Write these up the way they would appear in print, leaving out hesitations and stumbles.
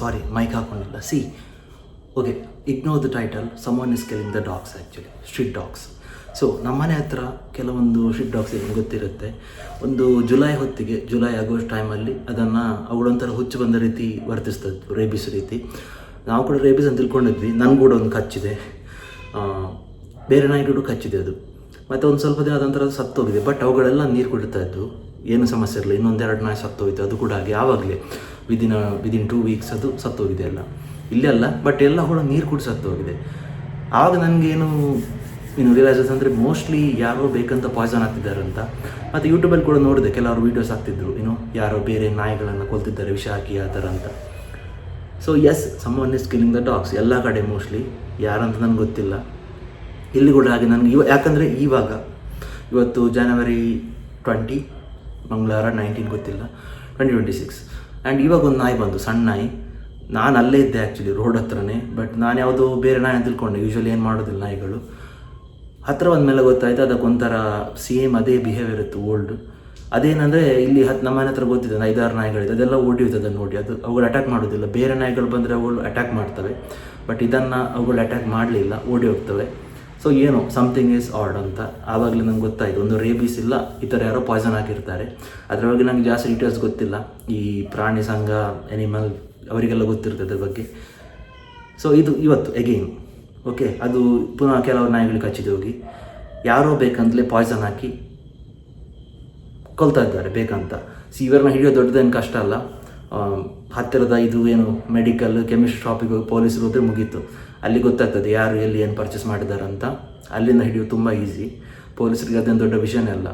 ಸಾರಿ mic ಹಾಕೊಂಡಿಲ್ಲ. Okay, ignore the title. Someone is killing the dogs, actually street dogs. So ನಮ್ಮನೆ ಹತ್ರ ಕೆಲವೊಂದು street dogs ನಿಮ್ಗೆ ಗೊತ್ತಿರುತ್ತೆ. ಒಂದು ಜುಲೈ ಆಗಸ್ಟ್ ಟೈಮಲ್ಲಿ ಅದನ್ನು ಅವುಗಳೊಂಥರ ಹುಚ್ಚು ಬಂದ ರೀತಿ ವರ್ತಿಸ್ತಿತ್ತು, ರೇಬಿಸ್ ರೀತಿ. ನಾವು ಕೂಡ ರೇಬಿಸ್ ಅಂತ ತಿಳ್ಕೊಂಡಿದ್ವಿ. ನನಗೂ ಕೂಡ ಒಂದು ಕಚ್ಚಿದೆ, ಬೇರೆ ನಾಯಿಗಳು ಕಚ್ಚಿದೆ ಅದು. ಮತ್ತು ಒಂದು ಸ್ವಲ್ಪ ದಿನ ಅದಂತರ ಅದು ಸತ್ತೋಗಿದೆ. ಬಟ್ ಅವುಗಳೆಲ್ಲ ನೀರು ಕುಡಿತಾ ಇದ್ದು, ಏನು ಸಮಸ್ಯೆ ಇರಲಿಲ್ಲ. ಇನ್ನೊಂದೆರಡು ನಾಯಿ ಸತ್ತೋಯ್ತು, ಅದು ಕೂಡ ಹಾಗೆ ಆವಾಗಲೇ ವಿದಿನ್ 2 ವೀಕ್ಸ್ ಅದು ಸತ್ತೋಗಿದೆ ಎಲ್ಲ. ಇಲ್ಲೇ ಅಲ್ಲ, ಬಟ್ ಎಲ್ಲ ಕೂಡ ನೀರು ಕುಡಿ ಸತ್ತೋಗಿದೆ. ಆವಾಗ ನನಗೇನು ರಿಯಲೈಸ್ ಅಂದರೆ ಮೋಸ್ಟ್ಲಿ ಯಾರೋ ಬೇಕಂತ ಪಾಯ್ಸನ್ ಆಗ್ತಿದ್ದಾರೆ ಅಂತ. ಮತ್ತು ಯೂಟ್ಯೂಬಲ್ಲಿ ಕೂಡ ನೋಡಿದೆ, ಕೆಲವರು ವೀಡಿಯೋಸ್ ಹಾಕ್ತಿದ್ರು, ಯಾರೋ ಬೇರೆ ನಾಯಿಗಳನ್ನು ಕೊಲ್ತಿದ್ದಾರೆ ವಿಷ ಹಾಕಿ ಆ ಥರ ಅಂತ. So yes, someone is killing the dogs ಎಲ್ಲ ಕಡೆ ಮೋಸ್ಟ್ಲಿ, ಯಾರಂತ ನನಗೆ ಗೊತ್ತಿಲ್ಲ. ಇಲ್ಲಿ ಕೂಡ ಹಾಗೆ ನನಗೆ ಯಾಕಂದರೆ ಇವತ್ತು ಜನವರಿ 20, ಮಂಗಳವಾರ 19 ಗೊತ್ತಿಲ್ಲ, 2026. ಆ್ಯಂಡ್ ಇವಾಗ ಒಂದು ನಾಯಿ ಬಂದು, ಸಣ್ಣ ನಾಯಿ. ನಾನು ಅಲ್ಲೇ ಇದ್ದೆ ಆ್ಯಕ್ಚುಲಿ, ರೋಡ್ ಹತ್ರನೇ. ಬಟ್ ನಾನು ಯಾವುದೋ ಬೇರೆ ನಾಯಿ ಅಂತ ತಿಳ್ಕೊಂಡೆ. ಯೂಶ್ವಲಿ ಏನು ಮಾಡೋದಿಲ್ಲ ನಾಯಿಗಳು. ಹತ್ತಿರ ಬಂದಮೇಲೆ ಗೊತ್ತಾಯ್ತು ಅದಕ್ಕೊಂಥರ ಸೇಮ್ ಅದೇ ಬಿಹೇವಿಯರ್ ಇತ್ತು, ಓಲ್ಡ್. ಅದೇನಂದರೆ ಇಲ್ಲಿ ನಮ್ಮ ಮನೆ ಹತ್ರ ಗೊತ್ತಿದೆ, 5-6 ನಾಯಿಗಳಿದೆ. ಅದೆಲ್ಲ ಓಡಿ ಹೋಯ್ತು ಅದನ್ನು ನೋಡಿ. ಅವುಗಳು ಅಟ್ಯಾಕ್ ಮಾಡೋದಿಲ್ಲ. ಬೇರೆ ನಾಯಿಗಳು ಬಂದರೆ ಅವುಗಳು ಅಟ್ಯಾಕ್ ಮಾಡ್ತವೆ, ಬಟ್ ಇದನ್ನು ಅವುಗಳು ಅಟ್ಯಾಕ್ ಮಾಡಲಿಲ್ಲ, ಓಡಿ ಹೋಗ್ತವೆ. ಸೊ ಏನೋ ಸಮಥಿಂಗ್ ಈಸ್ ಆಡ್ ಅಂತ ಆವಾಗಲೇ ನಂಗೆ ಗೊತ್ತಾಯಿತು. ಒಂದು ರೇಬಿಸ್ ಇಲ್ಲ, ಈ ಥರ ಯಾರೋ ಪಾಯ್ಸನ್ ಹಾಕಿರ್ತಾರೆ. ಅದರ ಬಗ್ಗೆ ನನಗೆ ಜಾಸ್ತಿ ಡೀಟೇಲ್ಸ್ ಗೊತ್ತಿಲ್ಲ. ಈ ಪ್ರಾಣಿ ಸಂಘ, ಎನಿಮಲ್ ಅವರಿಗೆಲ್ಲ ಗೊತ್ತಿರ್ತದೆ ಅದ್ರ ಬಗ್ಗೆ. ಸೊ ಇದು ಇವತ್ತು ಎಗೈನ್ ಓಕೆ, ಅದು ಪುನಃ ಕೆಲವು ನಾಯಿಗಳು ಕಚ್ಚಿದೆ ಹೋಗಿ. ಯಾರೋ ಬೇಕಂತಲೇ ಪಾಯ್ಸನ್ ಹಾಕಿ ಕೊಲ್ತಾ ಇದ್ದಾರೆ ಬೇಕಂತ. ಇವರನ್ನ ಹಿಡಿಯೋ ದೊಡ್ಡದೇನು ಕಷ್ಟ ಅಲ್ಲ. ಹತ್ತಿರದ ಇದು ಏನು ಮೆಡಿಕಲ್ ಕೆಮಿಸ್ಟ್ರಿ ಶಾಪಿಗೆ ಹೋಗಿ ಪೊಲೀಸರು ಹೋದರೆ ಮುಗೀತು. ಅಲ್ಲಿ ಗೊತ್ತಾಗ್ತದೆ ಯಾರು ಎಲ್ಲಿ ಏನು ಪರ್ಚೇಸ್ ಮಾಡಿದ್ದಾರೆ ಅಂತ. ಅಲ್ಲಿಂದ ಹಿಡಿಯೋದು ತುಂಬ ಈಸಿ. ಪೊಲೀಸರಿಗೆ ಅದೇನು ದೊಡ್ಡ ವಿಷಯನೇ ಅಲ್ಲ.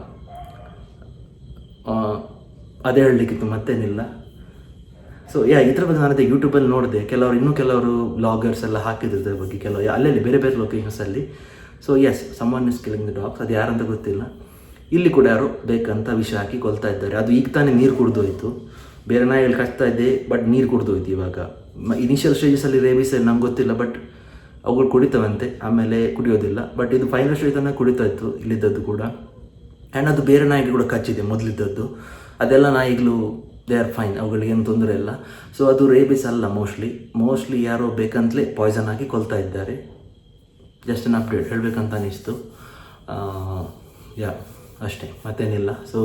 ಅದೇ ಹೇಳಲಿಕ್ಕಿತ್ತು, ಮತ್ತೇನಿಲ್ಲ. ಸೊ ಇದ್ರ ಬಗ್ಗೆ ನಾನು ಅದೇ ಯೂಟ್ಯೂಬಲ್ಲಿ ನೋಡಿದೆ. ಕೆಲವರು ಬ್ಲಾಗರ್ಸ್ ಎಲ್ಲ ಹಾಕಿದ್ರು ಇದ್ರ ಬಗ್ಗೆ, ಅಲ್ಲಲ್ಲಿ ಬೇರೆ ಬೇರೆ ಲೊಕೇಶನ್ಸಲ್ಲಿ. So yes, someone is killing the dogs. ಅದು ಯಾರಂತ ಗೊತ್ತಿಲ್ಲ. ಇಲ್ಲಿ ಕೂಡ ಯಾರು ಬೇಕಂತ ವಿಷ ಹಾಕಿ ಕೊಲ್ತಾ ಇದ್ದಾರೆ. ಅದು ಈಗ ತಾನೇ ನೀರು ಕುಡಿದೋಯ್ತು. ಬೇರೆ ನಾಯಿಗಳು ಕಚ್ತಾ ಇದೆ, ಬಟ್ ನೀರು ಕುಡಿದೋಯ್ತು ಇವಾಗ. ಇನಿಷಿಯಲ್ ಸ್ಟೇಜಸಲ್ಲಿ ರೇಬಿಸ್ ನಮ್ಗೆ ಗೊತ್ತಿಲ್ಲ, ಬಟ್ ಅವುಗಳು ಕುಡಿತವಂತೆ, ಆಮೇಲೆ ಕುಡಿಯೋದಿಲ್ಲ. ಬಟ್ ಇದು ಫೈನಲ್ ಸ್ಟೇಜ್ ತನಕ ಕುಡಿತಾ ಇತ್ತು ಇಲ್ಲಿದ್ದದ್ದು ಕೂಡ. ಆ್ಯಂಡ್ ಅದು ಬೇರೆ ನಾಯಿಗಳು ಕೂಡ ಕಚ್ಚಿದೆ ಮೊದಲಿದ್ದದ್ದು. ಅದೆಲ್ಲ ನಾಯಿಗಳು ದೇ ಆರ್ ಫೈನ್, ಅವುಗಳಿಗೇನು ತೊಂದರೆ ಇಲ್ಲ. ಸೊ ಅದು ರೇಬಿಸ್ ಅಲ್ಲ ಮೋಸ್ಟ್ಲಿ ಯಾರೋ ಬೇಕಂತಲೇ ಪಾಯ್ಸನ್ ಹಾಕಿ ಕೊಲ್ತಾ ಇದ್ದಾರೆ. ಜಸ್ಟ್ ಅನ್ ಅಪ್ಡೇಟ್ ಹೇಳಬೇಕಂತ ಅನ್ನಿಸ್ತು. ಅಷ್ಟೇ, ಮತ್ತೇನಿಲ್ಲ. ಸೊ